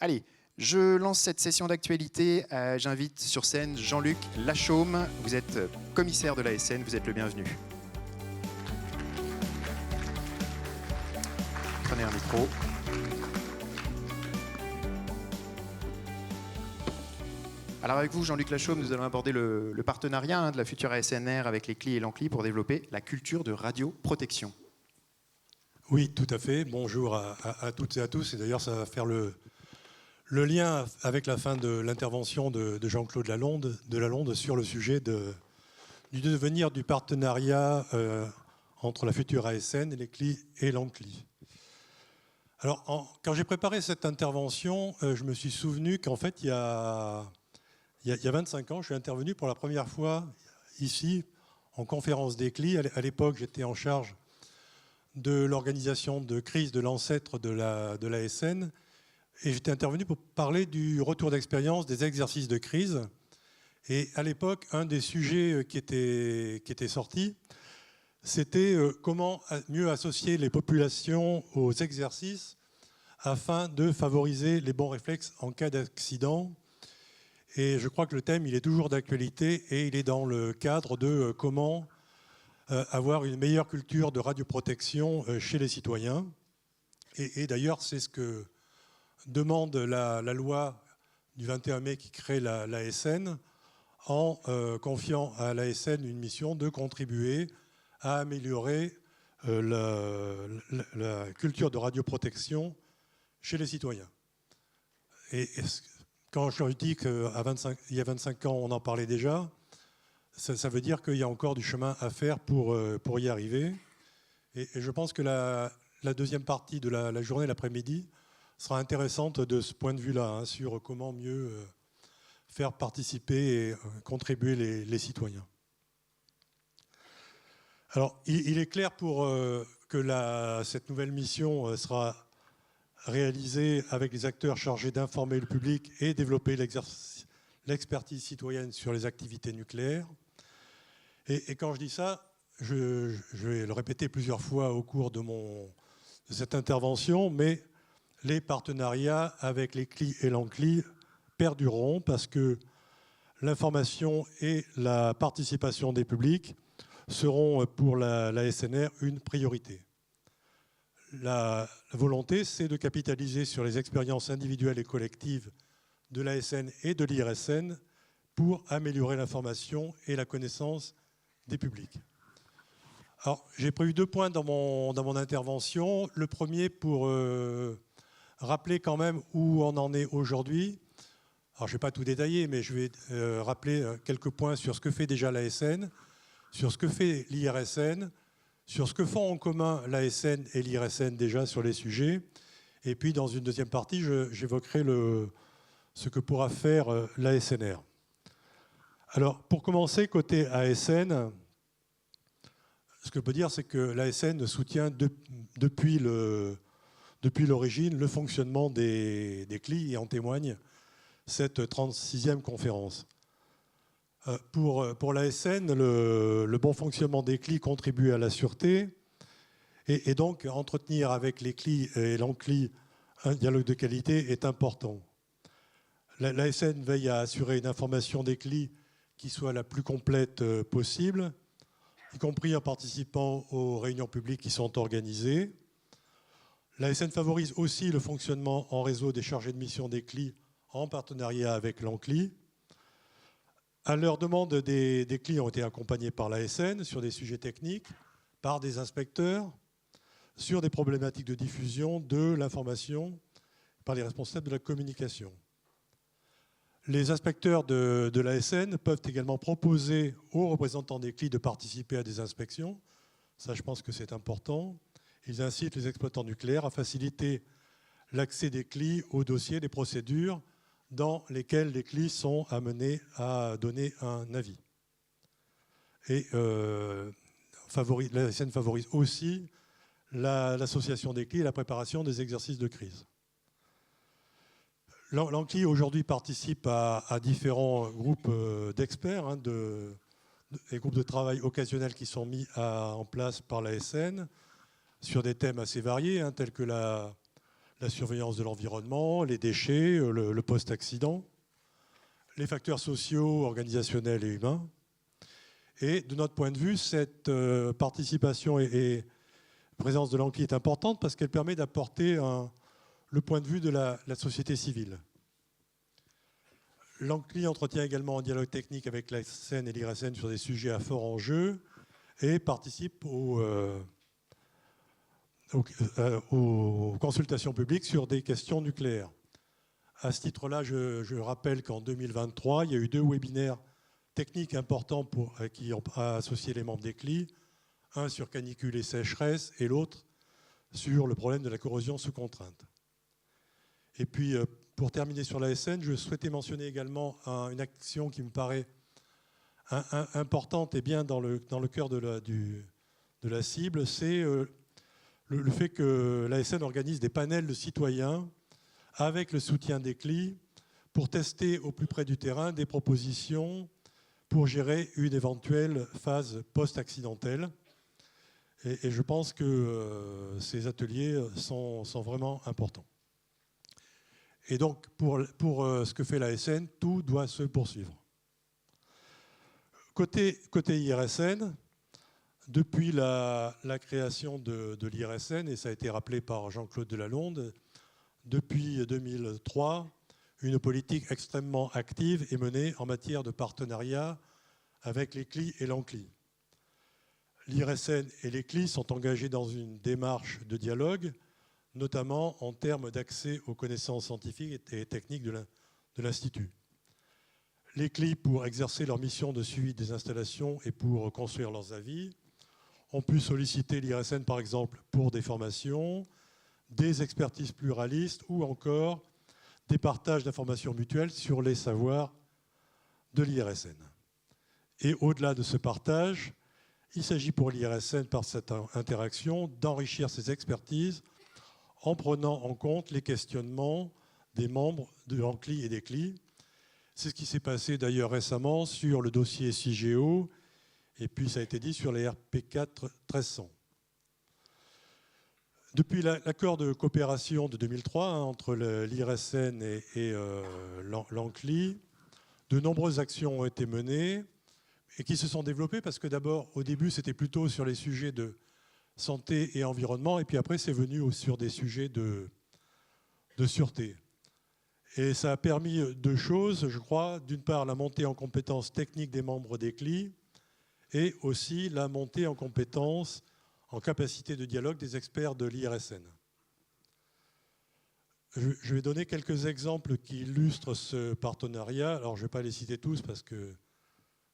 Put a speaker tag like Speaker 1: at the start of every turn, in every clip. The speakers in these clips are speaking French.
Speaker 1: Allez, je lance cette session d'actualité. J'invite sur scène Jean-Luc Lachaume. Vous êtes commissaire de l'ASN, vous êtes le bienvenu. Prenez un micro. Alors avec vous, Jean-Luc Lachaume, nous allons aborder le partenariat de la future ASNR avec les CLI et l'ANCLI pour développer la culture de radioprotection.
Speaker 2: Oui, tout à fait. Bonjour à toutes et à tous. Et d'ailleurs, ça va faire le lien avec la fin de l'intervention de Jean-Claude Lalonde sur le sujet du devenir du partenariat entre la future ASN, les CLI et l'ANCLI. Alors, quand j'ai préparé cette intervention, je me suis souvenu qu'en fait, il y a 25 ans, je suis intervenu pour la première fois ici en conférence des CLI. À l'époque, j'étais en charge de l'organisation de crise de l'ancêtre de l'ASN. Et j'étais intervenu pour parler du retour d'expérience des exercices de crise. Et à l'époque, un des sujets qui était sorti, c'était comment mieux associer les populations aux exercices afin de favoriser les bons réflexes en cas d'accident. Et je crois que le thème, il est toujours d'actualité et il est dans le cadre de comment avoir une meilleure culture de radioprotection chez les citoyens. Et d'ailleurs, c'est ce que demande la loi du 21 mai qui crée l'ASN en confiant à l'ASN une mission de contribuer à améliorer la culture de radioprotection chez les citoyens. Et quand je leur dis qu'il y a 25 ans, on en parlait déjà, ça veut dire qu'il y a encore du chemin à faire pour y arriver. Et je pense que la deuxième partie de la journée, l'après-midi, sera intéressante de ce point de vue-là, sur comment mieux faire participer et contribuer les citoyens. Alors, il est clair que cette nouvelle mission sera réalisée avec les acteurs chargés d'informer le public et développer l'expertise citoyenne sur les activités nucléaires. Et quand je dis ça, je vais le répéter plusieurs fois au cours de cette intervention, mais les partenariats avec les CLI et l'ANCLI perdureront parce que l'information et la participation des publics seront pour la SNR une priorité. La volonté, c'est de capitaliser sur les expériences individuelles et collectives de l'ASN et de l'IRSN pour améliorer l'information et la connaissance des publics. Alors, j'ai prévu 2 points dans mon intervention. Le premier pour rappeler quand même où on en est aujourd'hui. Alors, je ne vais pas tout détailler, mais je vais rappeler quelques points sur ce que fait déjà l'ASN, sur ce que fait l'IRSN, sur ce que font en commun l'ASN et l'IRSN déjà sur les sujets. Et puis, dans une deuxième partie, j'évoquerai ce que pourra faire l'ASNR. Alors, pour commencer, côté ASN, ce que je peux dire, c'est que l'ASN soutient depuis l'origine le fonctionnement des CLI et en témoigne cette 36e conférence. Pour l'ASN, le bon fonctionnement des CLI contribue à la sûreté et donc entretenir avec les CLI et l'ANCLI un dialogue de qualité est important. L'ASN veille à assurer une information des CLI qui soit la plus complète possible, y compris en participant aux réunions publiques qui sont organisées. L'ASN favorise aussi le fonctionnement en réseau des chargés de mission des CLI en partenariat avec l'ANCLI. À leur demande, des CLI ont été accompagnés par l'ASN sur des sujets techniques, par des inspecteurs, sur des problématiques de diffusion de l'information par les responsables de la communication. Les inspecteurs de l'ASN peuvent également proposer aux représentants des CLI de participer à des inspections. Ça, je pense que c'est important. Ils incitent les exploitants nucléaires à faciliter l'accès des CLI aux dossiers, des procédures dans lesquelles les CLI sont amenés à donner un avis. Et l'ASN favorise aussi l'association des CLI et la préparation des exercices de crise. L'ANCLI aujourd'hui participe à différents groupes d'experts, des groupes de travail occasionnels qui sont mis en place par l'ASN sur des thèmes assez variés, tels que la la surveillance de l'environnement, les déchets, le post-accident, les facteurs sociaux, organisationnels et humains. Et de notre point de vue, cette participation et présence de l'ANCLI est importante parce qu'elle permet d'apporter le point de vue de la société civile. L'ANCLI entretient également un dialogue technique avec l'ASN et l'IRSN sur des sujets à fort enjeu et participe aux consultations publiques sur des questions nucléaires. À ce titre-là, je rappelle qu'en 2023, il y a eu 2 webinaires techniques importants qui ont associé les membres des CLI, un sur canicule et sécheresse et l'autre sur le problème de la corrosion sous contrainte. Et puis, pour terminer sur l'ASN, je souhaitais mentionner également une action qui me paraît importante et bien dans le cœur de la cible, c'est le fait que l'ASN organise des panels de citoyens avec le soutien des CLI pour tester au plus près du terrain des propositions pour gérer une éventuelle phase post-accidentelle. Et je pense que ces ateliers sont vraiment importants. Et donc, pour ce que fait l'ASN, tout doit se poursuivre. Côté IRSN, depuis la création de l'IRSN, et ça a été rappelé par Jean-Claude Delalonde, depuis 2003, une politique extrêmement active est menée en matière de partenariat avec les CLI et l'ANCLI. L'IRSN et les CLI sont engagés dans une démarche de dialogue, notamment en termes d'accès aux connaissances scientifiques et techniques de l'Institut. Les CLI, pour exercer leur mission de suivi des installations et pour construire leurs avis, ont pu solliciter l'IRSN, par exemple, pour des formations, des expertises pluralistes ou encore des partages d'informations mutuelles sur les savoirs de l'IRSN. Et au-delà de ce partage, il s'agit pour l'IRSN, par cette interaction, d'enrichir ses expertises en prenant en compte les questionnements des membres de l'ANCLI et des CLI. C'est ce qui s'est passé d'ailleurs récemment sur le dossier CIGEO et puis ça a été dit sur les RP4 1300. Depuis l'accord de coopération de 2003 entre l'IRSN et l'ANCLI, de nombreuses actions ont été menées et qui se sont développées parce que d'abord, au début, c'était plutôt sur les sujets de santé et environnement, et puis après, c'est venu sur des sujets de sûreté. Et ça a permis 2 choses, je crois. D'une part, la montée en compétences techniques des membres des CLI, et aussi la montée en compétences, en capacité de dialogue des experts de l'IRSN. Je vais donner quelques exemples qui illustrent ce partenariat. Alors, je ne vais pas les citer tous parce que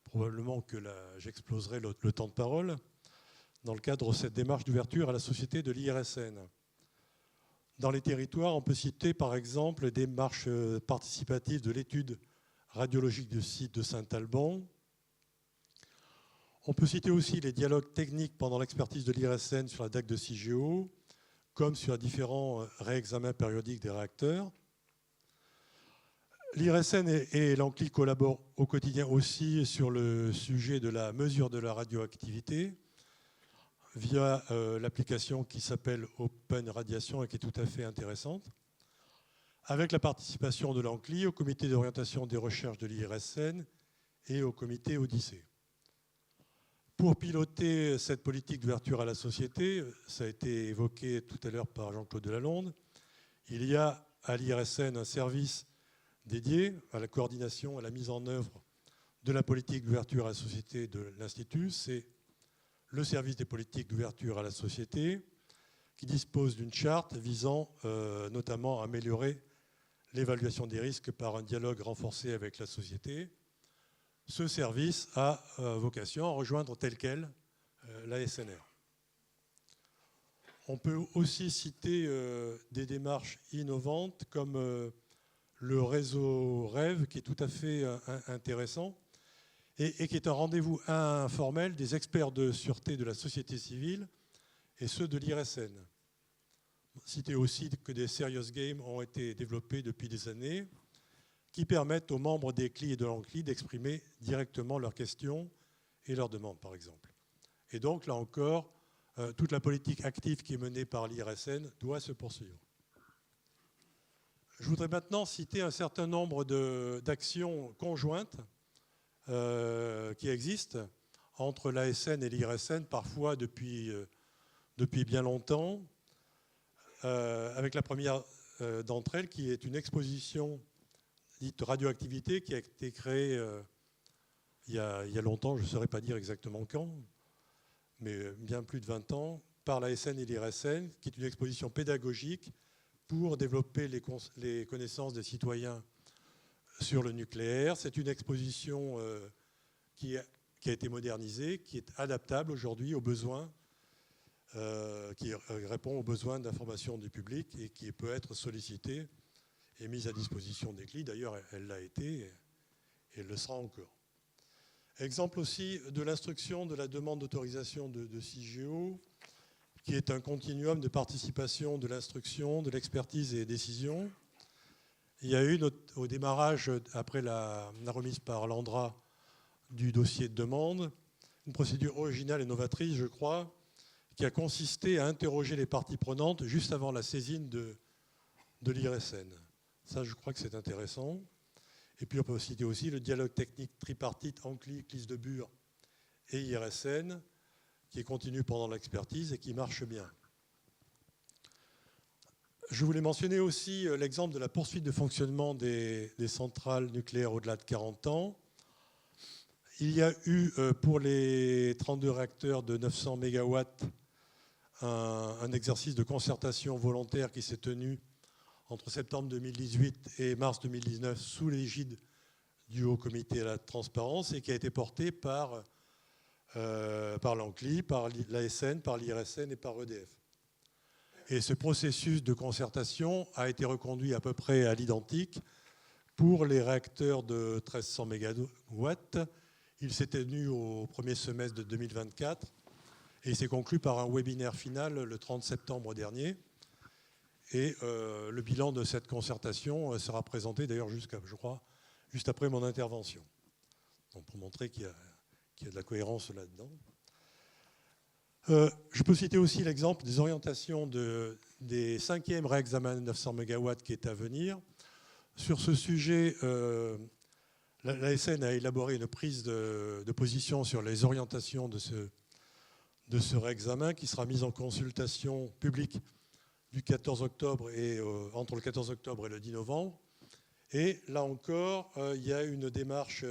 Speaker 2: probablement que j'exploserai le temps de parole dans le cadre de cette démarche d'ouverture à la société de l'IRSN. Dans les territoires, on peut citer par exemple les démarches participatives de l'étude radiologique du site de Saint-Alban. On peut citer aussi les dialogues techniques pendant l'expertise de l'IRSN sur la DAC de CIGEO, comme sur les différents réexamens périodiques des réacteurs. L'IRSN et l'ANCLI collaborent au quotidien aussi sur le sujet de la mesure de la radioactivité via l'application qui s'appelle Open Radiation et qui est tout à fait intéressante, avec la participation de l'ANCLI au comité d'orientation des recherches de l'IRSN et au comité Odyssée. Pour piloter cette politique d'ouverture à la société, ça a été évoqué tout à l'heure par Jean-Claude Delalonde, il y a à l'IRSN un service dédié à la coordination, à la mise en œuvre de la politique d'ouverture à la société de l'Institut. C'est le service des politiques d'ouverture à la société qui dispose d'une charte visant notamment à améliorer l'évaluation des risques par un dialogue renforcé avec la société. Ce service a vocation à rejoindre tel quel l'ASNR. On peut aussi citer des démarches innovantes comme le réseau REV, qui est tout à fait intéressant et qui est un rendez-vous informel des experts de sûreté de la société civile et ceux de l'IRSN. Citer aussi que des serious games ont été développés depuis des années qui permettent aux membres des CLI et de l'ANCLI d'exprimer directement leurs questions et leurs demandes, par exemple. Et donc, là encore, toute la politique active qui est menée par l'IRSN doit se poursuivre. Je voudrais maintenant citer un certain nombre d'actions conjointes qui existent entre l'ASN et l'IRSN, parfois depuis bien longtemps, avec la première d'entre elles qui est une exposition dite radioactivité qui a été créée il y a longtemps, je ne saurais pas dire exactement quand, mais bien plus de 20 ans, par l'ASN et l'IRSN, qui est une exposition pédagogique pour développer les connaissances des citoyens sur le nucléaire. C'est une exposition qui a été modernisée, qui est adaptable aujourd'hui aux besoins, qui répond aux besoins d'information du public et qui peut être sollicitée et mise à disposition des CLI. D'ailleurs, elle l'a été et elle le sera encore. Exemple aussi de l'instruction de la demande d'autorisation de CIGEO, qui est un continuum de participation de l'instruction, de l'expertise et des décisions. Il y a eu au démarrage, après la remise par l'ANDRA du dossier de demande, une procédure originale et novatrice, je crois, qui a consisté à interroger les parties prenantes juste avant la saisine de l'IRSN. Ça, je crois que c'est intéressant. Et puis on peut citer aussi le dialogue technique tripartite ANCLI, CLIS de Bure et IRSN, qui continue pendant l'expertise et qui marche bien. Je voulais mentionner aussi l'exemple de la poursuite de fonctionnement des centrales nucléaires au-delà de 40 ans. Il y a eu pour les 32 réacteurs de 900 MW un exercice de concertation volontaire qui s'est tenu entre septembre 2018 et mars 2019 sous l'égide du Haut Comité à la transparence et qui a été porté par l'ANCLI, par l'ASN, par l'IRSN et par EDF. Et ce processus de concertation a été reconduit à peu près à l'identique pour les réacteurs de 1300 MW. Il s'est tenu au premier semestre de 2024 et il s'est conclu par un webinaire final le 30 septembre dernier. Et le bilan de cette concertation sera présenté d'ailleurs je crois, juste après mon intervention. Donc pour montrer qu'il y a de la cohérence là-dedans. Je peux citer aussi l'exemple des orientations des 5e réexamens de 900 MW qui est à venir. Sur ce sujet, l'ASN a élaboré une prise de position sur les orientations de ce réexamen qui sera mise en consultation publique du 14 octobre et entre le 14 octobre et le 10 novembre. Et là encore, il y a une démarche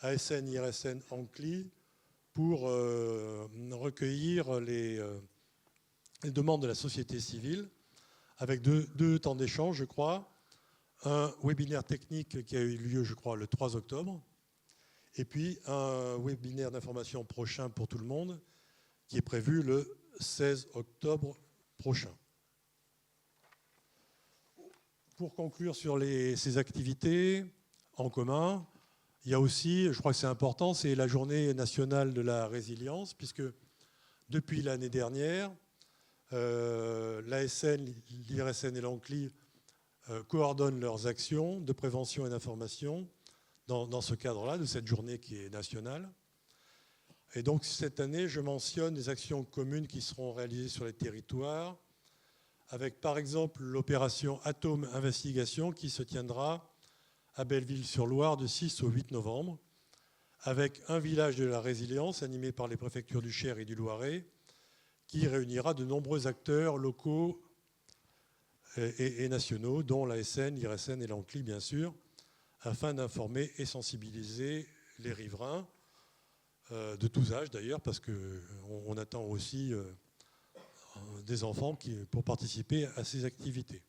Speaker 2: ASN, IRSN, ANCLI pour recueillir les demandes de la société civile avec deux temps d'échange, je crois. Un webinaire technique qui a eu lieu, je crois, le 3 octobre. Et puis un webinaire d'information prochain pour tout le monde qui est prévu le 16 octobre prochain. Pour conclure sur ces activités en commun, il y a aussi, je crois que c'est important, c'est la journée nationale de la résilience, puisque depuis l'année dernière, l'ASN, l'IRSN et l'ANCLI coordonnent leurs actions de prévention et d'information dans ce cadre-là, de cette journée qui est nationale. Et donc cette année, je mentionne des actions communes qui seront réalisées sur les territoires, avec par exemple l'opération Atome Investigation qui se tiendra à Belleville-sur-Loire de 6 au 8 novembre, avec un village de la résilience animé par les préfectures du Cher et du Loiret, qui réunira de nombreux acteurs locaux et nationaux, dont l'ASN, l'IRSN et l'ANCLI, bien sûr, afin d'informer et sensibiliser les riverains, de tous âges d'ailleurs, parce qu'on attend aussi des enfants pour participer à ces activités.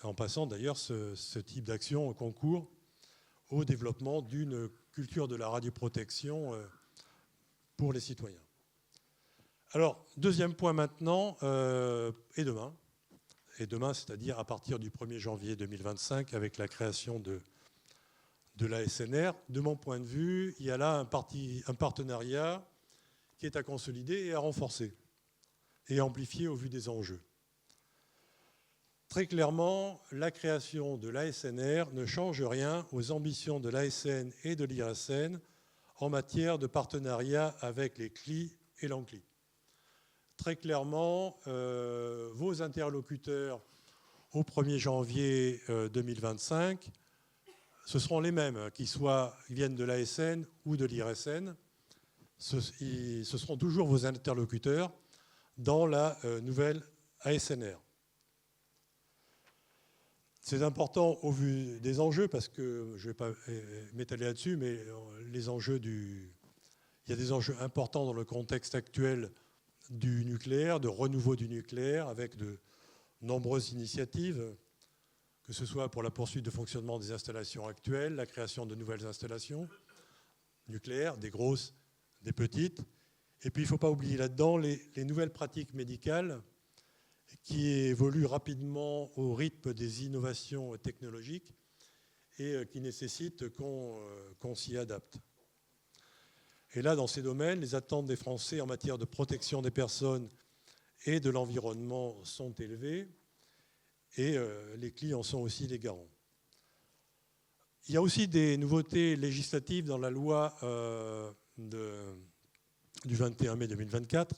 Speaker 2: En passant d'ailleurs, ce type d'action concourt au développement d'une culture de la radioprotection pour les citoyens. Alors, deuxième point maintenant, et demain. Et demain, c'est-à-dire à partir du 1er janvier 2025, avec la création de l'ASNR, de mon point de vue, il y a là un partenariat qui est à consolider et à renforcer et à amplifier au vu des enjeux. Très clairement, la création de l'ASNR ne change rien aux ambitions de l'ASN et de l'IRSN en matière de partenariat avec les CLI et l'ANCLI. Très clairement, vos interlocuteurs au 1er janvier 2025, ce seront les mêmes, qu'ils viennent de l'ASN ou de l'IRSN. Ce seront toujours vos interlocuteurs dans la nouvelle ASNR. C'est important au vu des enjeux, parce que je ne vais pas m'étaler là-dessus, mais les enjeux il y a des enjeux importants dans le contexte actuel du nucléaire, de renouveau du nucléaire, avec de nombreuses initiatives, que ce soit pour la poursuite de fonctionnement des installations actuelles, la création de nouvelles installations nucléaires, des grosses, des petites. Et puis il ne faut pas oublier là-dedans les nouvelles pratiques médicales qui évoluent rapidement au rythme des innovations technologiques et qui nécessitent qu'on s'y adapte. Et là, dans ces domaines, les attentes des Français en matière de protection des personnes et de l'environnement sont élevées, et les CLI en sont aussi les garants. Il y a aussi des nouveautés législatives dans la loi du 21 mai 2024.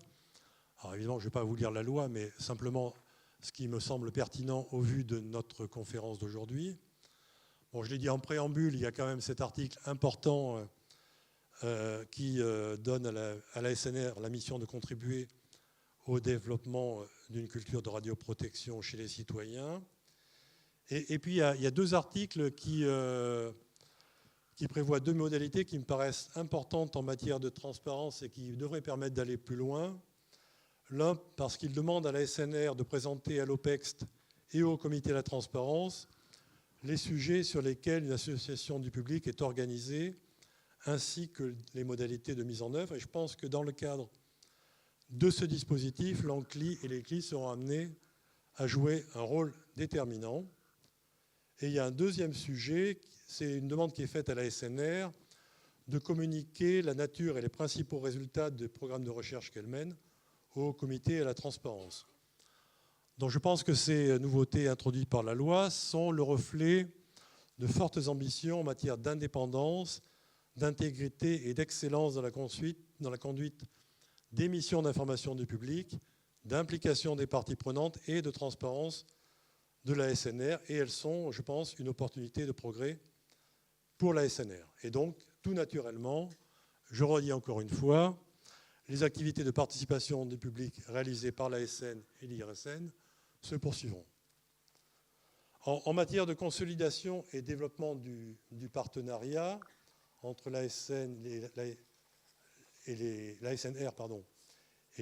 Speaker 2: Alors évidemment, je ne vais pas vous lire la loi, mais simplement ce qui me semble pertinent au vu de notre conférence d'aujourd'hui. Bon, je l'ai dit en préambule, il y a quand même cet article important qui donne à la SNR la mission de contribuer au développement d'une culture de radioprotection chez les citoyens. Et puis, il y a deux articles qui prévoient deux modalités qui me paraissent importantes en matière de transparence et qui devraient permettre d'aller plus loin. L'un, parce qu'il demande à la SNR de présenter à l'OPEXT et au comité de la transparence les sujets sur lesquels une association du public est organisée, ainsi que les modalités de mise en œuvre. Et je pense que dans le cadre de ce dispositif, l'ANCLI et les CLI seront amenés à jouer un rôle déterminant. Et il y a un deuxième sujet, c'est une demande qui est faite à la SNR de communiquer la nature et les principaux résultats des programmes de recherche qu'elle mène au comité et à la transparence. Donc je pense que ces nouveautés introduites par la loi sont le reflet de fortes ambitions en matière d'indépendance, d'intégrité et d'excellence dans la conduite des missions d'information du public, d'implication des parties prenantes et de transparence de la SNR. Et elles sont, je pense, une opportunité de progrès pour la SNR. Et donc, tout naturellement, je redis encore une fois, les activités de participation du public réalisées par la SN et l'IRSN se poursuivront. En matière de consolidation et développement du partenariat entre la SNR et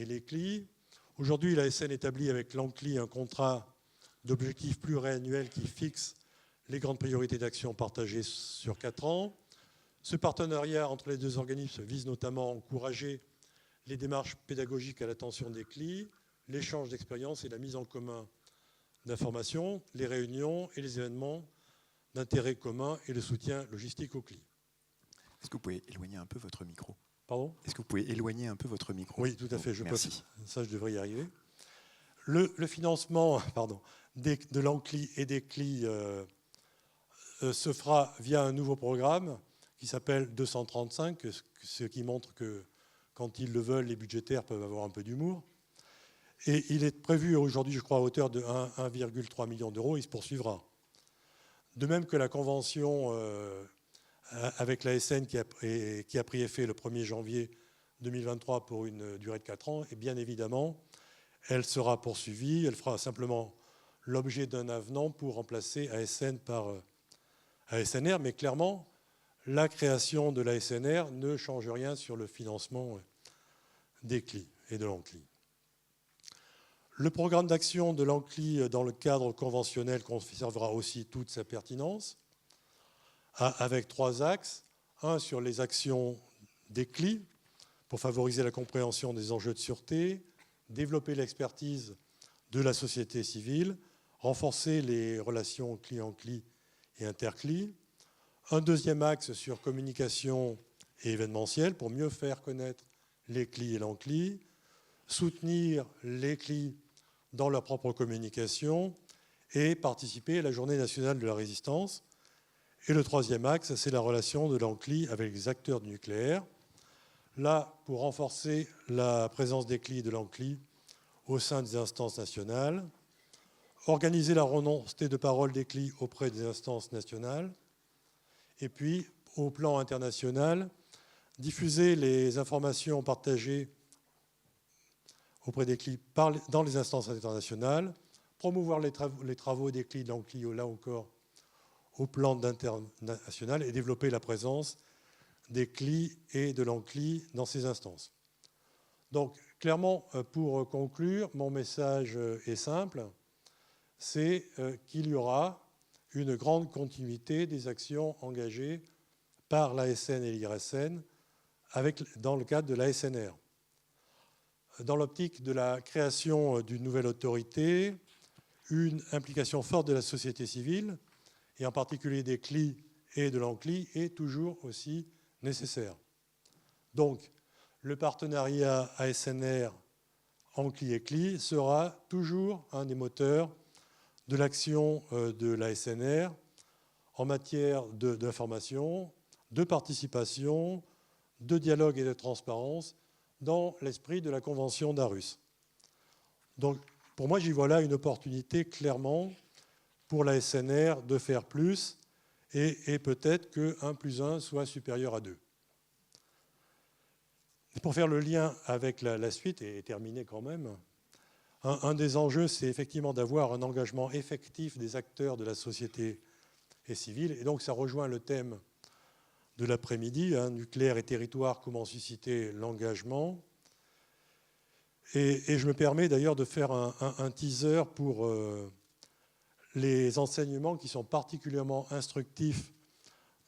Speaker 2: les CLI, aujourd'hui la SN établit avec l'ANCLI un contrat d'objectifs pluriannuels qui fixe les grandes priorités d'action partagées sur 4 ans. Ce partenariat entre les deux organismes vise notamment à encourager les démarches pédagogiques à l'attention des CLI, l'échange d'expériences et la mise en commun d'informations, les réunions et les événements d'intérêt commun et le soutien logistique aux CLI.
Speaker 1: Est-ce que vous pouvez éloigner un peu votre micro ?
Speaker 2: Pardon ?
Speaker 1: Est-ce que vous pouvez éloigner un peu votre micro ?
Speaker 2: Oui, tout à fait.
Speaker 1: Merci.
Speaker 2: Ça, je devrais y arriver. Le financement de l'ANCLI et des CLI se fera via un nouveau programme qui s'appelle 235, ce qui montre que quand ils le veulent, les budgétaires peuvent avoir un peu d'humour. Et il est prévu aujourd'hui, je crois, à hauteur de 1,3 million d'euros. Il se poursuivra. De même que la convention avec la SN qui a pris effet le 1er janvier 2023 pour une durée de 4 ans, et bien évidemment, elle sera poursuivie. Elle fera simplement l'objet d'un avenant pour remplacer ASN par ASNR. Mais clairement, la création de la SNR ne change rien sur le financement des CLI et de l'ANCLI. Le programme d'action de l'ANCLI dans le cadre conventionnel conservera aussi toute sa pertinence, avec 3 axes. Un sur les actions des CLI pour favoriser la compréhension des enjeux de sûreté, développer l'expertise de la société civile, renforcer les relations CLI-ANCLI et inter-CLI. Un deuxième axe sur communication et événementiel pour mieux faire connaître les CLI et l'ANCLI, soutenir les CLI dans leur propre communication et participer à la Journée nationale de la résistance. Et le troisième axe, c'est la relation de l'ANCLI avec les acteurs du nucléaire. Là, pour renforcer la présence des CLI et de l'ANCLI au sein des instances nationales, organiser la remontée de parole des CLI auprès des instances nationales. Et puis, au plan international, diffuser les informations partagées auprès des CLI dans les instances internationales, promouvoir les travaux des CLI, de l'ANCLI, là encore, au plan international, et développer la présence des CLI et de l'ANCLI dans ces instances. Donc, clairement, pour conclure, mon message est simple, c'est qu'il y aura une grande continuité des actions engagées par l'ASN et l'IRSN dans le cadre de l'ASNR. Dans l'optique de la création d'une nouvelle autorité, une implication forte de la société civile, et en particulier des CLI et de l'ANCLI, est toujours aussi nécessaire. Donc, le partenariat ASNR, ANCLI et CLI sera toujours un des moteurs de l'action de l'ASNR en matière d'information, de participation, de dialogue et de transparence dans l'esprit de la Convention d'Aarhus. Donc, pour moi, j'y vois là une opportunité clairement pour l'ASNR de faire plus et peut-être que 1 + 1 soit supérieur à 2. Et pour faire le lien avec la suite, et terminer quand même, un des enjeux, c'est effectivement d'avoir un engagement effectif des acteurs de la société civile. Et donc, ça rejoint le thème de l'après-midi, nucléaire et territoire, comment susciter l'engagement. Et je me permets d'ailleurs de faire un teaser pour les enseignements qui sont particulièrement instructifs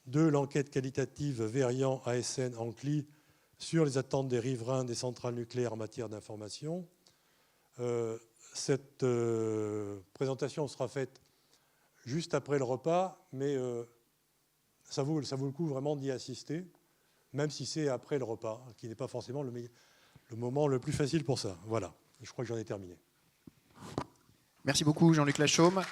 Speaker 2: de l'enquête qualitative Verian ASN ANCLI sur les attentes des riverains des centrales nucléaires en matière d'information. Cette présentation sera faite juste après le repas, mais ça vaut le coup vraiment d'y assister, même si c'est après le repas, qui n'est pas forcément le moment le plus facile pour ça. Voilà, je crois que j'en ai terminé.
Speaker 1: Merci beaucoup Jean-Luc Lachaume.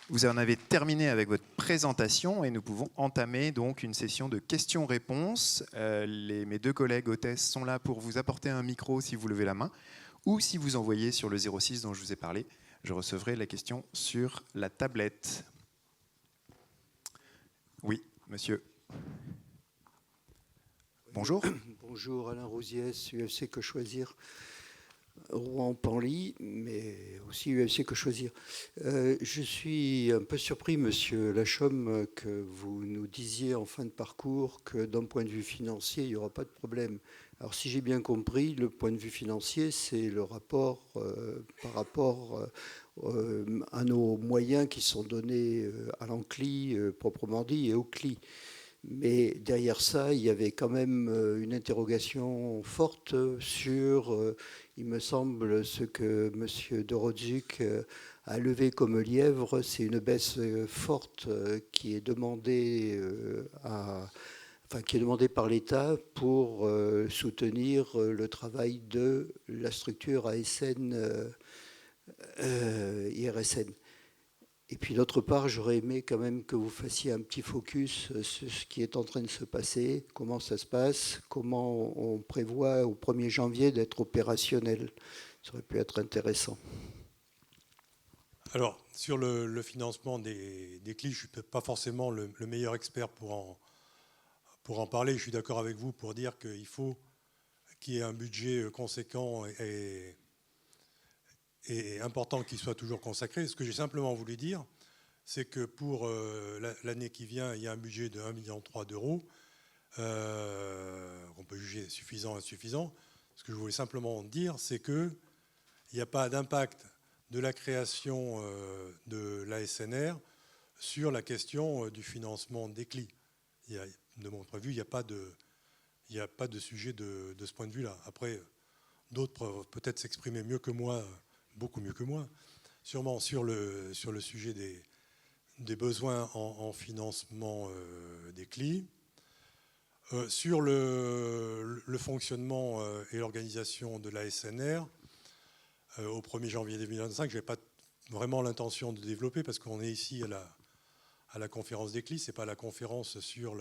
Speaker 1: Vous en avez terminé avec votre présentation et nous pouvons entamer donc une session de questions-réponses. Mes 2 collègues hôtesses sont là pour vous apporter un micro si vous levez la main ou si vous envoyez sur le 06 dont je vous ai parlé. Je recevrai la question sur la tablette. Oui, monsieur. Bonjour.
Speaker 3: Bonjour, Alain Rousiès, UFC Que Choisir, Rouen-Panly, mais aussi UFC Que Choisir. Je suis un peu surpris, monsieur Lachaume, que vous nous disiez en fin de parcours que d'un point de vue financier, il n'y aura pas de problème. Alors si j'ai bien compris, le point de vue financier, c'est le rapport par rapport à nos moyens qui sont donnés à l'ANCLI, proprement dit, et au CLI. Mais derrière ça, il y avait quand même une interrogation forte sur, il me semble, ce que M. Doroszczuk a levé comme lièvre, c'est une baisse forte qui est demandée qui est demandée par l'État pour soutenir le travail de la structure ASN IRSN. Et puis d'autre part, j'aurais aimé quand même que vous fassiez un petit focus sur ce qui est en train de se passer, comment ça se passe, comment on prévoit au 1er janvier d'être opérationnel. Ça aurait pu être intéressant.
Speaker 2: Alors, sur le financement des CLI, je ne suis pas forcément le meilleur expert pour en parler. Je suis d'accord avec vous pour dire qu'il faut qu'il y ait un budget conséquent et important qui soit toujours consacré. Ce que j'ai simplement voulu dire, c'est que pour l'année qui vient, il y a un budget de 1,3 million d'euros qu'on peut juger suffisant, insuffisant. Ce que je voulais simplement dire, c'est qu'il n'y a pas d'impact de la création de l'ASNR sur la question du financement des CLI. De mon point de vue, il n'y a pas de sujet de ce point de vue-là. Après, d'autres peuvent peut-être s'exprimer mieux que moi, beaucoup mieux que moi, sûrement sur le sujet des besoins en financement des CLI. Sur le fonctionnement et l'organisation de l'ASNR, au 1er janvier 2025, je n'ai pas vraiment l'intention de développer parce qu'on est ici à la conférence des CLI, ce n'est pas la conférence sur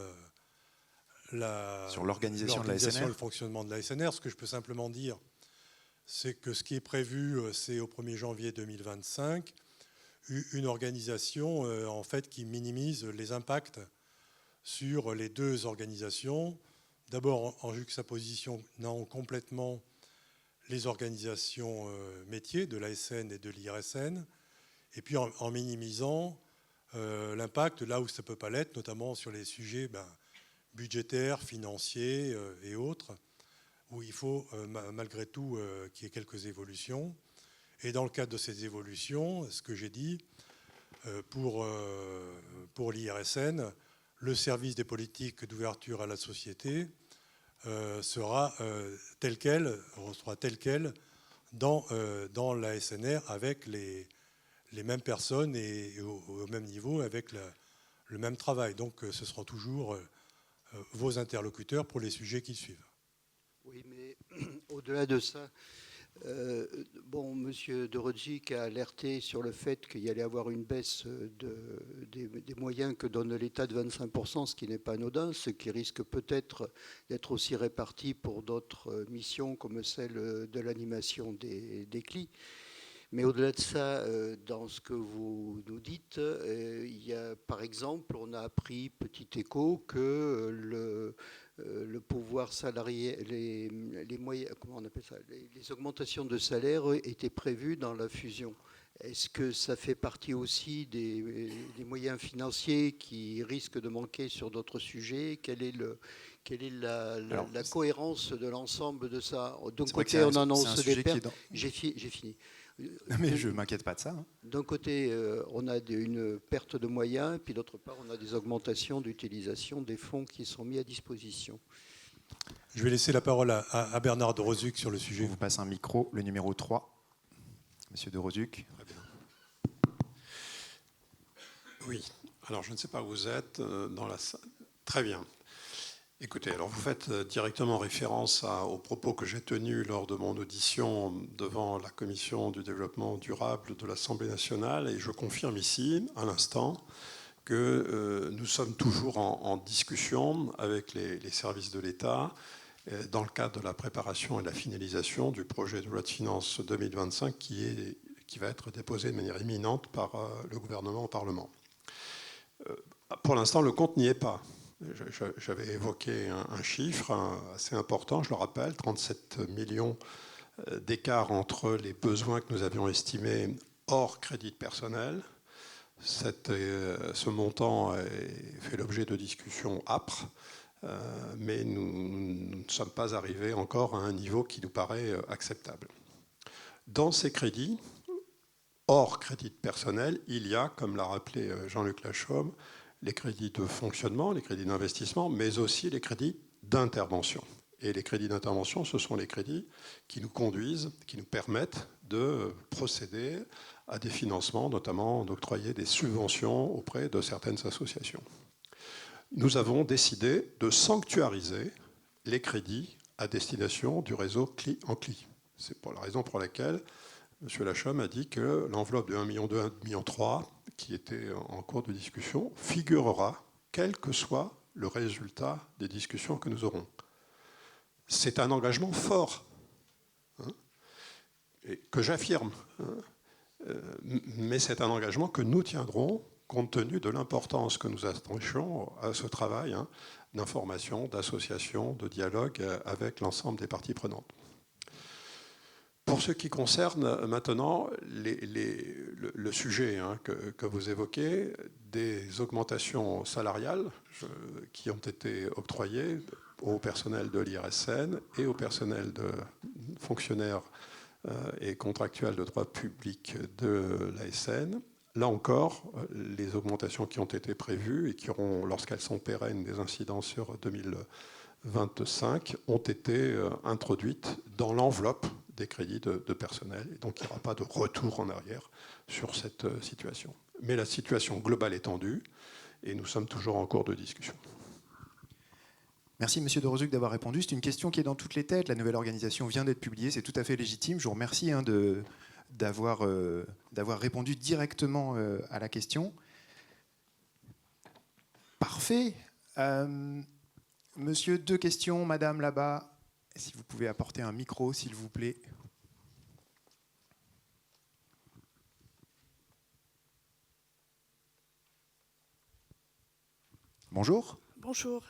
Speaker 1: l'organisation de l'ASNR.
Speaker 2: Le fonctionnement de l'ASNR. Ce que je peux simplement dire, c'est que ce qui est prévu, c'est au 1er janvier 2025, une organisation en fait, qui minimise les impacts sur les deux organisations. D'abord en juxtapositionnant complètement les organisations métiers de l'ASN et de l'IRSN, et puis en minimisant l'impact là où ça ne peut pas l'être, notamment sur les sujets budgétaires, financiers et autres, où il faut malgré tout qu'il y ait quelques évolutions. Et dans le cadre de ces évolutions, ce que j'ai dit, pour l'IRSN, le service des politiques d'ouverture à la société sera tel quel dans l'ASNR avec les mêmes personnes et au même niveau avec le même travail. Donc ce sera toujours vos interlocuteurs pour les sujets qui suivent.
Speaker 3: Oui, mais au-delà de ça, Monsieur de Rodzic a alerté sur le fait qu'il y allait avoir une baisse des moyens que donne l'État de 25%, ce qui n'est pas anodin, ce qui risque peut-être d'être aussi réparti pour d'autres missions comme celle de l'animation des CLI. Mais au-delà de ça, dans ce que vous nous dites, il y a, par exemple, on a appris, petit écho, que le pouvoir salarié, les moyens, comment on appelle ça, les augmentations de salaire étaient prévues dans la fusion. Est-ce que ça fait partie aussi des moyens financiers qui risquent de manquer sur d'autres sujets ? Quelle est la cohérence de l'ensemble de ça ? D'un côté, on annonce des pertes. J'ai fini.
Speaker 1: Mais je ne m'inquiète pas de ça. Hein.
Speaker 3: D'un côté, on a une perte de moyens, puis d'autre part, on a des augmentations d'utilisation des fonds qui sont mis à disposition.
Speaker 2: Je vais laisser la parole à Bernard de Rozuc sur le sujet.
Speaker 1: On vous passe un micro, le numéro 3. Monsieur de Rozuc.
Speaker 4: Très bien. Oui, alors je ne sais pas où vous êtes dans la salle. Très bien. Écoutez, alors vous faites directement référence aux propos que j'ai tenus lors de mon audition devant la Commission du développement durable de l'Assemblée nationale, et je confirme ici, à l'instant, que nous sommes toujours en discussion avec les services de l'État dans le cadre de la préparation et de la finalisation du projet de loi de finances 2025 qui va être déposé de manière imminente par le gouvernement au Parlement. Pour l'instant, le compte n'y est pas. J'avais évoqué un chiffre assez important, je le rappelle, 37 millions d'écart entre les besoins que nous avions estimés hors crédit de personnel. Ce montant fait l'objet de discussions âpres, mais nous ne sommes pas arrivés encore à un niveau qui nous paraît acceptable. Dans ces crédits, hors crédit de personnel, il y a, comme l'a rappelé Jean-Luc Lachaume, les crédits de fonctionnement, les crédits d'investissement, mais aussi les crédits d'intervention. Et les crédits d'intervention, ce sont les crédits qui nous conduisent, qui nous permettent de procéder à des financements, notamment d'octroyer des subventions auprès de certaines associations. Nous avons décidé de sanctuariser les crédits à destination du réseau CLI en CLI. C'est pour la raison pour laquelle M. Lachaume a dit que l'enveloppe de 1,2 million, 1,3 million, qui était en cours de discussion, figurera, quel que soit le résultat des discussions que nous aurons. C'est un engagement fort, et que j'affirme, mais c'est un engagement que nous tiendrons compte tenu de l'importance que nous attachons à ce travail d'information, d'association, de dialogue avec l'ensemble des parties prenantes. Pour ce qui concerne maintenant le sujet que vous évoquez, des augmentations salariales qui ont été octroyées au personnel de l'IRSN et au personnel de fonctionnaires et contractuels de droit public de l'ASN. Là encore, les augmentations qui ont été prévues et qui auront, lorsqu'elles sont pérennes, des incidences sur 2025, ont été introduites dans l'enveloppe des crédits de personnel. Et donc, il n'y aura pas de retour en arrière sur cette situation. Mais la situation globale est tendue et nous sommes toujours en cours de discussion.
Speaker 1: Merci, Monsieur de Rozuc, d'avoir répondu. C'est une question qui est dans toutes les têtes. La nouvelle organisation vient d'être publiée. C'est tout à fait légitime. Je vous remercie d'avoir répondu directement à la question. Parfait. Monsieur, 2 questions. Madame, là-bas, si vous pouvez apporter un micro, s'il vous plaît. Bonjour.
Speaker 5: Bonjour.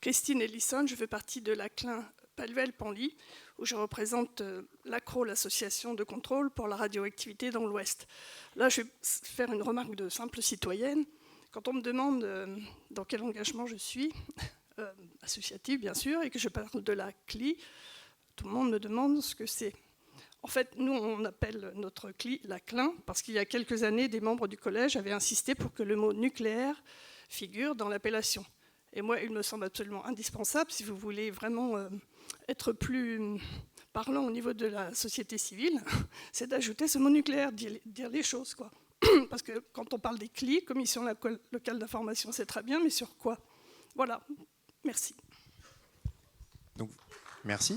Speaker 5: Christine Ellison, je fais partie de la CLIN Paluel-Panly, où je représente l'ACRO, l'association de contrôle pour la radioactivité dans l'Ouest. Là, je vais faire une remarque de simple citoyenne. Quand on me demande dans quel engagement je suis, associatif bien sûr, et que je parle de la CLI, tout le monde me demande ce que c'est. En fait, nous, on appelle notre CLI la CLIN, parce qu'il y a quelques années, des membres du collège avaient insisté pour que le mot nucléaire figure dans l'appellation. Et moi, il me semble absolument indispensable, si vous voulez vraiment être plus parlant au niveau de la société civile, c'est d'ajouter ce mot nucléaire, dire les choses, quoi. Parce que quand on parle des CLI, commission locale d'information, c'est très bien, mais sur quoi? Voilà, merci.
Speaker 1: Donc, merci.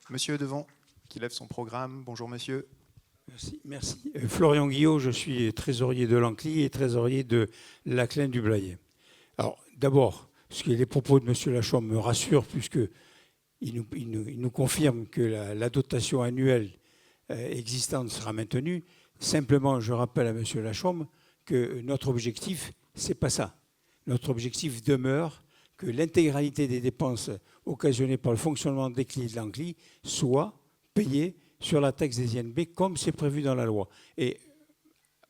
Speaker 1: Monsieur devant, qui lève son programme. Bonjour monsieur.
Speaker 6: Merci. Florian Guillot, je suis trésorier de l'Ancli et trésorier de la CLIN du Blayais. Alors, d'abord, les propos de M. Lachaume me rassurent, puisqu'il nous confirme que la dotation annuelle existante sera maintenue. Simplement, je rappelle à M. Lachaume que notre objectif, ce n'est pas ça. Notre objectif demeure que l'intégralité des dépenses occasionnées par le fonctionnement des CLI de l'Ancli soit payée sur la taxe des INB, comme c'est prévu dans la loi. Et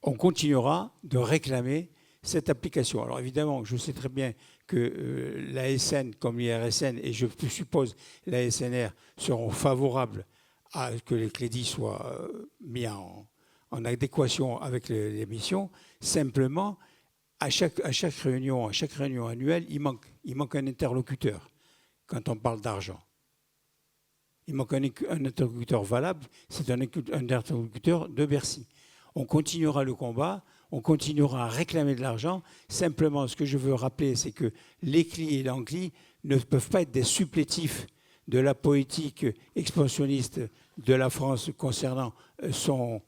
Speaker 6: on continuera de réclamer cette application. Alors évidemment, je sais très bien que l'ASN comme l'IRSN, et je suppose l'ASNR, seront favorables à ce que les crédits soient mis en adéquation avec les missions. Simplement, à chaque réunion annuelle, il manque un interlocuteur quand on parle d'argent. Il manque un interlocuteur valable, c'est un interlocuteur de Bercy. On continuera le combat, on continuera à réclamer de l'argent. Simplement, ce que je veux rappeler, c'est que les CLI et l'ANCLI ne peuvent pas être des supplétifs de la politique expansionniste de la France concernant sa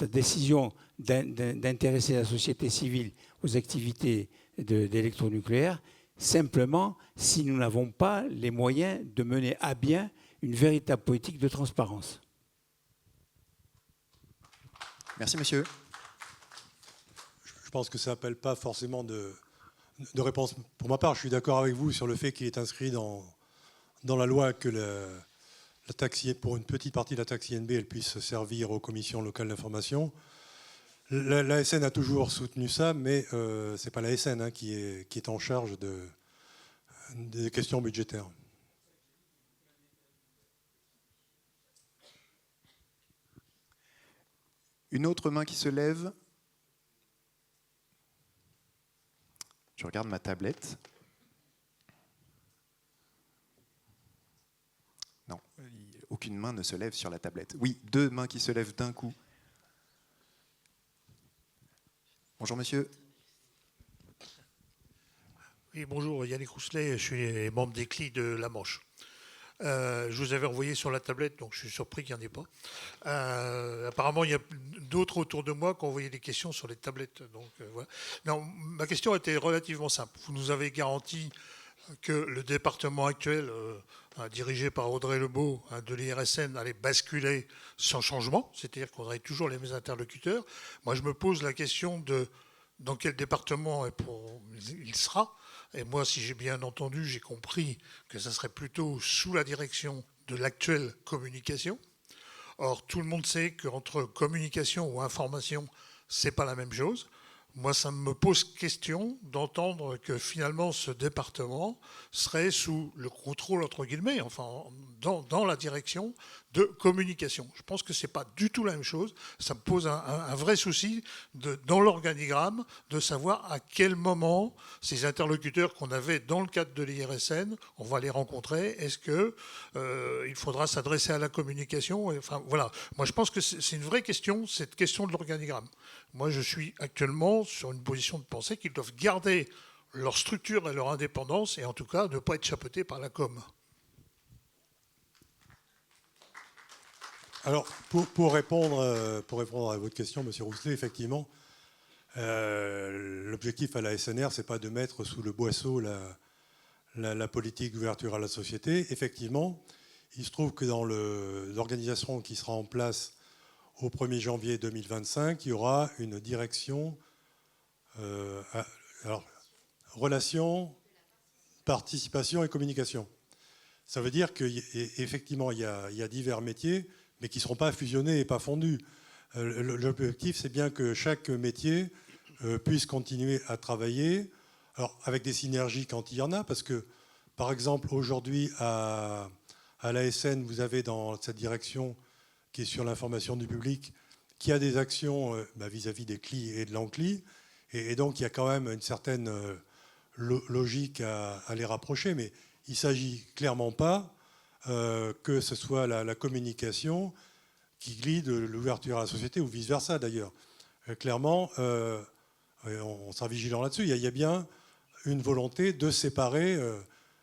Speaker 6: décision d'intéresser la société civile aux activités d'électronucléaire. Simplement, si nous n'avons pas les moyens de mener à bien une véritable politique de transparence.
Speaker 1: Merci, monsieur.
Speaker 2: Je pense que ça n'appelle pas forcément de réponse. Pour ma part, je suis d'accord avec vous sur le fait qu'il est inscrit dans la loi que la taxe, pour une petite partie de la taxe INB, elle puisse servir aux commissions locales d'information. L'ASN a toujours soutenu ça, mais ce n'est pas l'ASN qui est en charge des questions budgétaires.
Speaker 1: Une autre main qui se lève. Je regarde ma tablette. Non, aucune main ne se lève sur la tablette. Oui, deux mains qui se lèvent d'un coup. Bonjour monsieur.
Speaker 7: Oui, bonjour, Yannick Rousselet, je suis membre des CLI de la Manche. Je vous avais envoyé sur la tablette, donc je suis surpris qu'il n'y en ait pas. Apparemment, il y a d'autres autour de moi qui ont envoyé des questions sur les tablettes. Donc, voilà. Non, ma question était relativement simple. Vous nous avez garanti que le département actuel, dirigé par Audrey Lebeau de l'IRSN, allait basculer sans changement, c'est-à-dire qu'on aurait toujours les mêmes interlocuteurs. Moi, je me pose la question de dans quel département il sera. Et moi, si j'ai bien entendu, j'ai compris que ça serait plutôt sous la direction de l'actuelle communication. Or, tout le monde sait qu'entre communication ou information, c'est pas la même chose. Moi, ça me pose question d'entendre que finalement ce département serait sous le contrôle, entre guillemets, enfin dans la direction de communication. Je pense que ce n'est pas du tout la même chose. Ça me pose un vrai souci dans l'organigramme de savoir à quel moment ces interlocuteurs qu'on avait dans le cadre de l'IRSN, on va les rencontrer. Est-ce qu'il faudra s'adresser à la communication? Enfin, voilà. Moi, je pense que c'est une vraie question, cette question de l'organigramme. Moi, je suis actuellement sur une position de pensée qu'ils doivent garder leur structure et leur indépendance et en tout cas ne pas être chapeautés par la com.
Speaker 2: Alors, pour répondre à votre question, M. Rousselet, effectivement, l'objectif à la SNR, ce n'est pas de mettre sous le boisseau la politique d'ouverture à la société. Effectivement, il se trouve que dans l'organisation qui sera en place au 1er janvier 2025, il y aura une direction relations, participation et communication. Ça veut dire qu'effectivement, il y a divers métiers, mais qui ne seront pas fusionnés et pas fondus. L'objectif, c'est bien que chaque métier puisse continuer à travailler, alors avec des synergies quand il y en a, parce que, par exemple, aujourd'hui, à l'ASN, vous avez dans cette direction qui est sur l'information du public, qui a des actions vis-à-vis des CLI et de l'ANCLI, et donc il y a quand même une certaine logique à les rapprocher, mais il ne s'agit clairement pas que ce soit la communication qui guide l'ouverture à la société, ou vice-versa d'ailleurs. Clairement, on sera vigilant là-dessus. Il y a bien une volonté de séparer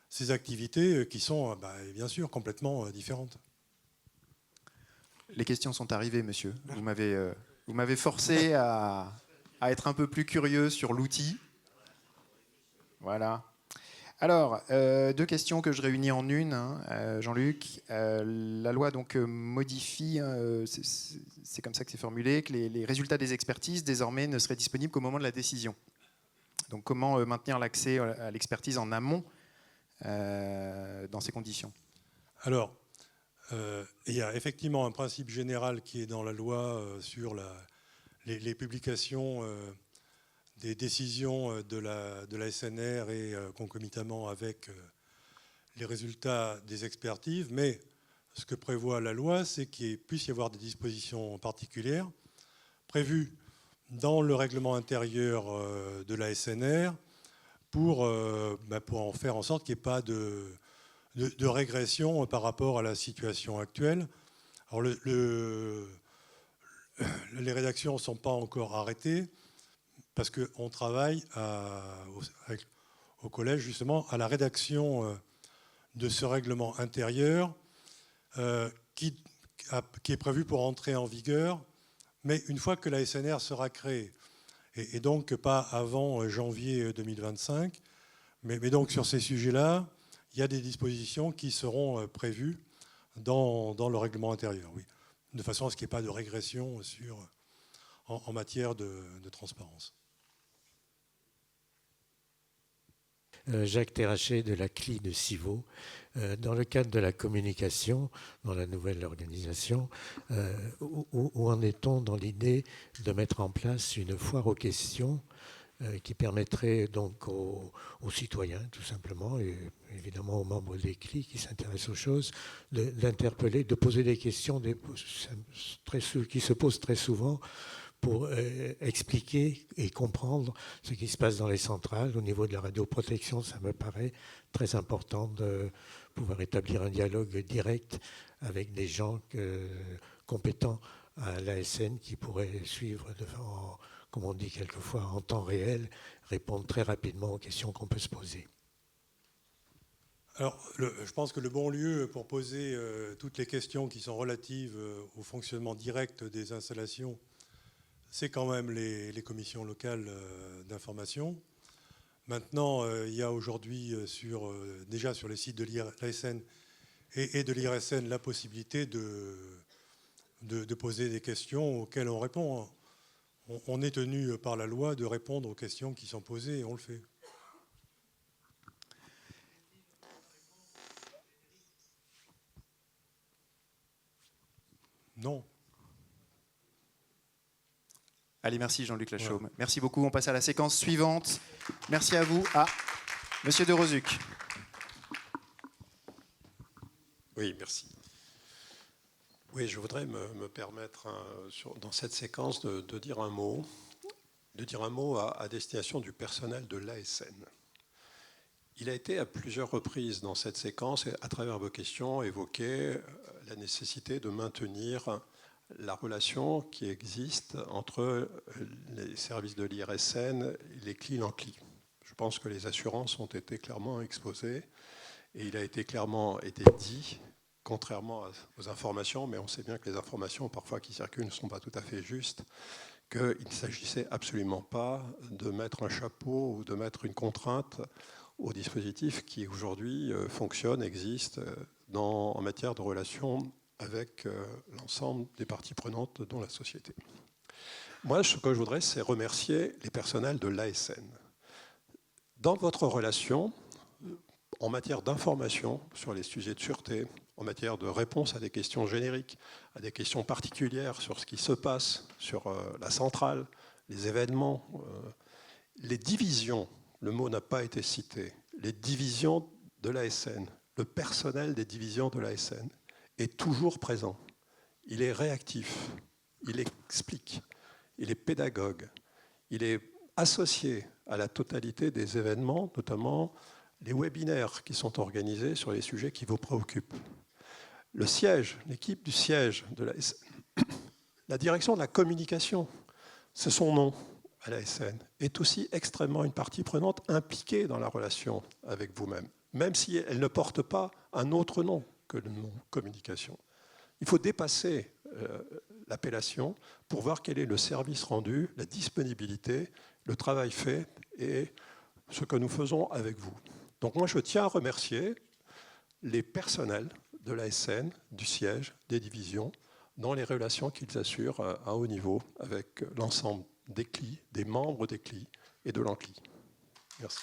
Speaker 2: ces activités qui sont bien sûr complètement différentes.
Speaker 1: Les questions sont arrivées, monsieur. Vous m'avez forcé à être un peu plus curieux sur l'outil. Voilà. Alors, deux questions que je réunis en une, Jean-Luc. La loi donc modifie, c'est comme ça que c'est formulé, que les résultats des expertises désormais ne seraient disponibles qu'au moment de la décision. Donc comment maintenir l'accès à l'expertise en amont dans ces conditions?
Speaker 2: Alors, il y a effectivement un principe général qui est dans la loi sur les publications des décisions de la SNR et concomitamment avec les résultats des expertises. Mais ce que prévoit la loi, c'est qu'il puisse y avoir des dispositions particulières prévues dans le règlement intérieur de la SNR pour en faire en sorte qu'il n'y ait pas de régression par rapport à la situation actuelle. Alors les rédactions ne sont pas encore arrêtées parce qu'on travaille au collège justement à la rédaction de ce règlement intérieur qui est prévu pour entrer en vigueur, mais une fois que la SNR sera créée, et donc pas avant janvier 2025. Mais donc sur ces sujets-là, il y a des dispositions qui seront prévues dans le règlement intérieur, oui, de façon à ce qu'il n'y ait pas de régression en matière de transparence.
Speaker 8: Jacques Terraché de la CLI de Civaux. Dans le cadre de la communication, dans la nouvelle organisation, où en est-on dans l'idée de mettre en place une foire aux questions qui permettrait donc aux citoyens, tout simplement, et évidemment aux membres des CLI qui s'intéressent aux choses, d'interpeller, de poser des questions qui se posent très souvent pour expliquer et comprendre ce qui se passe dans les centrales. Au niveau de la radioprotection, ça me paraît très important de pouvoir établir un dialogue direct avec des gens compétents à l'ASN qui pourraient suivre, comme on dit quelquefois, en temps réel, répondre très rapidement aux questions qu'on peut se poser.
Speaker 2: Alors, je pense que le bon lieu pour poser toutes les questions qui sont relatives au fonctionnement direct des installations, c'est quand même les commissions locales d'information. Maintenant, il y a aujourd'hui déjà sur les sites de l'ASN et de l'IRSN la possibilité de poser des questions auxquelles on répond. On est tenu par la loi de répondre aux questions qui sont posées et on le fait. Non.
Speaker 1: Allez, merci Jean-Luc Lachaume. Voilà. Merci beaucoup. On passe à la séquence suivante. Merci à vous. Monsieur De Rozuc.
Speaker 4: Oui, merci. Oui, je voudrais me permettre dans cette séquence de dire un mot, à destination du personnel de l'ASN. Il a été à plusieurs reprises dans cette séquence, et à travers vos questions, évoqué la nécessité de maintenir la relation qui existe entre les services de l'IRSN et les CLI l'ANCLI. Je pense que les assurances ont été clairement exposées et il a été clairement dit, contrairement aux informations, mais on sait bien que les informations parfois qui circulent ne sont pas tout à fait justes, qu'il ne s'agissait absolument pas de mettre un chapeau ou de mettre une contrainte au dispositif qui aujourd'hui fonctionne, existe en matière de relations avec l'ensemble des parties prenantes dans la société. Moi, ce que je voudrais, c'est remercier les personnels de l'ASN. Dans votre relation, en matière d'information sur les sujets de sûreté, en matière de réponse à des questions génériques, à des questions particulières sur ce qui se passe sur la centrale, les événements, les divisions, le mot n'a pas été cité, les divisions de l'ASN, le personnel des divisions de l'ASN est toujours présent. Il est réactif, il explique, il est pédagogue, il est associé à la totalité des événements, notamment les webinaires qui sont organisés sur les sujets qui vous préoccupent. Le siège, l'équipe du siège de l'ASN, la direction de la communication, c'est son nom à l'ASN, est aussi extrêmement une partie prenante impliquée dans la relation avec vous-même, même si elle ne porte pas un autre nom que le nom communication. Il faut dépasser l'appellation pour voir quel est le service rendu, la disponibilité, le travail fait et ce que nous faisons avec vous. Donc moi, je tiens à remercier les personnels de l'ASN, du siège, des divisions, dans les relations qu'ils assurent à haut niveau avec l'ensemble des CLI, des membres des CLI et de l'ANCLI. Merci.